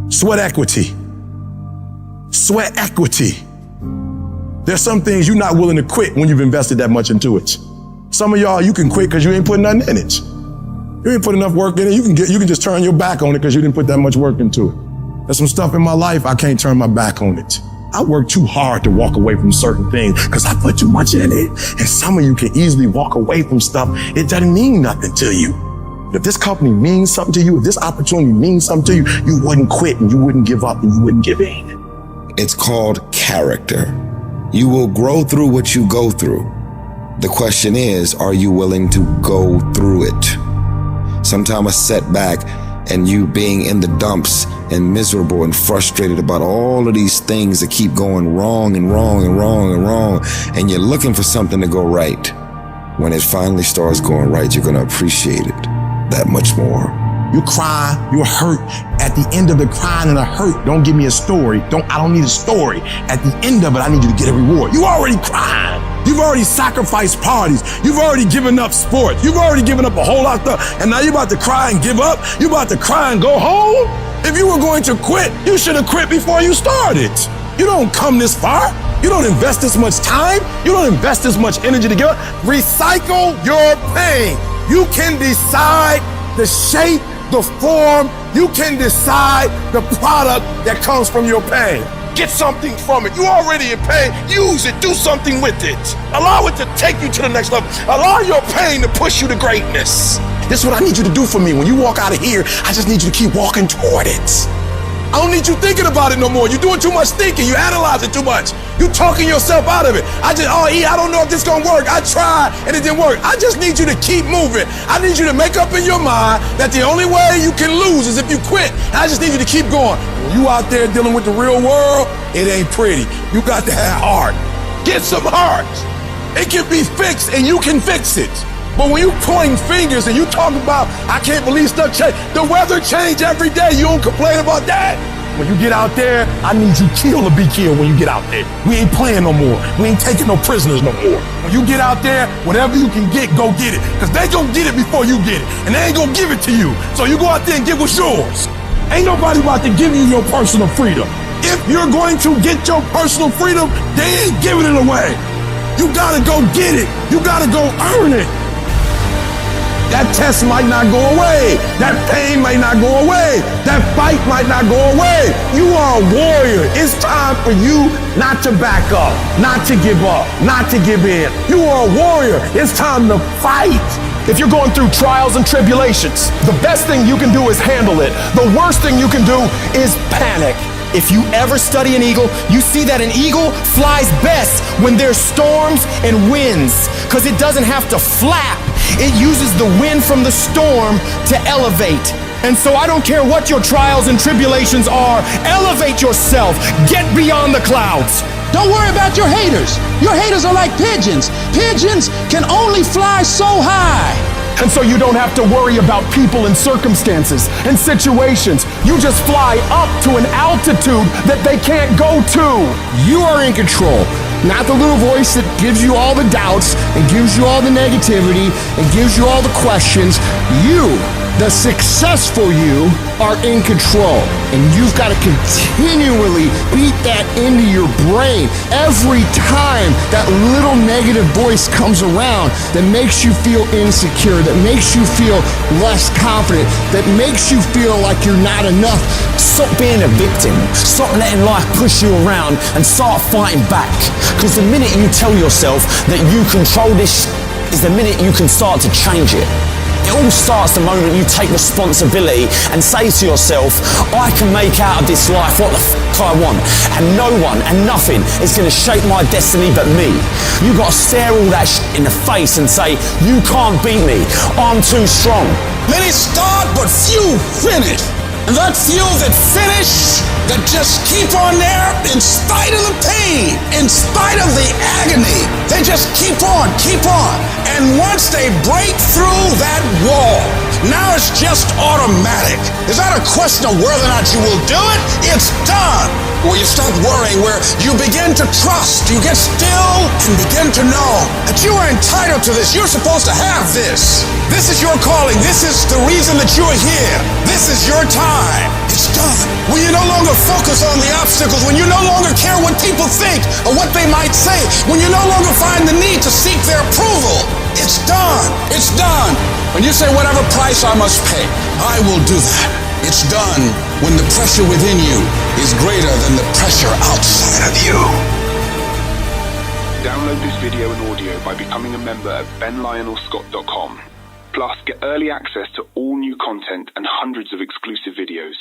Sweat equity. Sweat equity. There's some things you're not willing to quit when you've invested that much into it. Some of y'all, you can quit because you ain't putting nothing in it. You ain't put enough work in it. You can just turn your back on it because you didn't put that much work into it. There's some stuff in my life, I can't turn my back on it. I work too hard to walk away from certain things because I put too much in it. And some of you can easily walk away from stuff. It doesn't mean nothing to you. If this company means something to you, if this opportunity means something to you, you wouldn't quit and you wouldn't give up and you wouldn't give in. It's called character. You will grow through what you go through. The question is, are you willing to go through it? Sometimes a setback and you being in the dumps and miserable and frustrated about all of these things that keep going wrong and wrong and wrong and wrong, and you're looking for something to go right. When it finally starts going right, you're gonna appreciate it that much more. You cry, you're hurt. At the end of the crying and the hurt, don't give me a story. I don't need a story. At the end of it, I need you to get a reward. You already cried. You've already sacrificed parties. You've already given up sports. You've already given up a whole lot of stuff. And now you're about to cry and give up. You're about to cry and go home. If you were going to quit, you should have quit before you started. You don't come this far. You don't invest this much time. You don't invest this much energy to give up. Recycle your pain. You can decide the shape, the form. You can decide the product that comes from your pain. Get something from it. You already in pain. Use it. Do something with it. Allow it to take you to the next level. Allow your pain to push you to greatness. This is what I need you to do for me. When you walk out of here, I just need you to keep walking toward it. I don't need you thinking about it no more. You're doing too much thinking. You analyze it too much. You talking yourself out of it. I don't know if this gonna work. I tried and it didn't work. I just need you to keep moving. I need you to make up in your mind that the only way you can lose is if you quit. And I just need you to keep going. When you out there dealing with the real world, it ain't pretty. You got to have heart. Get some heart. It can be fixed and you can fix it. But when you pointing fingers and you talking about, I can't believe stuff change. The weather change every day. You don't complain about that. When you get out there, I need you kill or be killed when you get out there. We ain't playing no more. We ain't taking no prisoners no more. When you get out there, whatever you can get, go get it. Because they gonna get it before you get it. And they ain't gonna give it to you. So you go out there and get what's yours. Ain't nobody about to give you your personal freedom. If you're going to get your personal freedom, they ain't giving it away. You gotta go get it. You gotta go earn it. That test might not go away. That pain might not go away. That fight might not go away. You are a warrior. It's time for you not to back up, not to give up, not to give in. You are a warrior. It's time to fight. If you're going through trials and tribulations, the best thing you can do is handle it. The worst thing you can do is panic. If you ever study an eagle, you see that an eagle flies best when there's storms and winds, because it doesn't have to flap. It uses the wind from the storm to elevate. And so I don't care what your trials and tribulations are, elevate yourself, get beyond the clouds. Don't worry about your haters. Your haters are like pigeons. Pigeons can only fly so high. And so you don't have to worry about people and circumstances and situations. You just fly up to an altitude that they can't go to. You are in control. Not the little voice that gives you all the doubts and gives you all the negativity and gives you all the questions. You, the successful you, are in control. And you've got to continually beat that into your brain every time that little negative voice comes around that makes you feel insecure, that makes you feel less confident, that makes you feel like you're not enough. Stop being a victim. Stop letting life push you around and start fighting back. Because the minute you tell yourself that you control this is the minute you can start to change it. It all starts the moment you take responsibility and say to yourself, I can make out of this life what the I want, and no one and nothing is going to shape my destiny but me. You got to stare all that in the face and say, you can't beat me, I'm too strong. Many start, but few finish. And that few that finish, that just keep on there in spite of the pain, in spite of the agony, they just keep on. And once they break through that wall, now it's just automatic. It's not a question of whether or not you will do it, it's done. Where you stop worrying, where you begin to trust, you get still and begin to know that you are entitled to this. You're supposed to have this. This is your calling. This is the reason that you're here. This is your time. It's done. done. When you no longer focus on the obstacles, when you no longer care what people think or what they might say, when you no longer find the need to seek their approval, it's done. It's done. When you say whatever price I must pay, I will do that. It's done when the pressure within you is greater than the pressure outside of you. Download this video and audio by becoming a member at benlionelscott.com. Plus, get early access to all new content and hundreds of exclusive videos.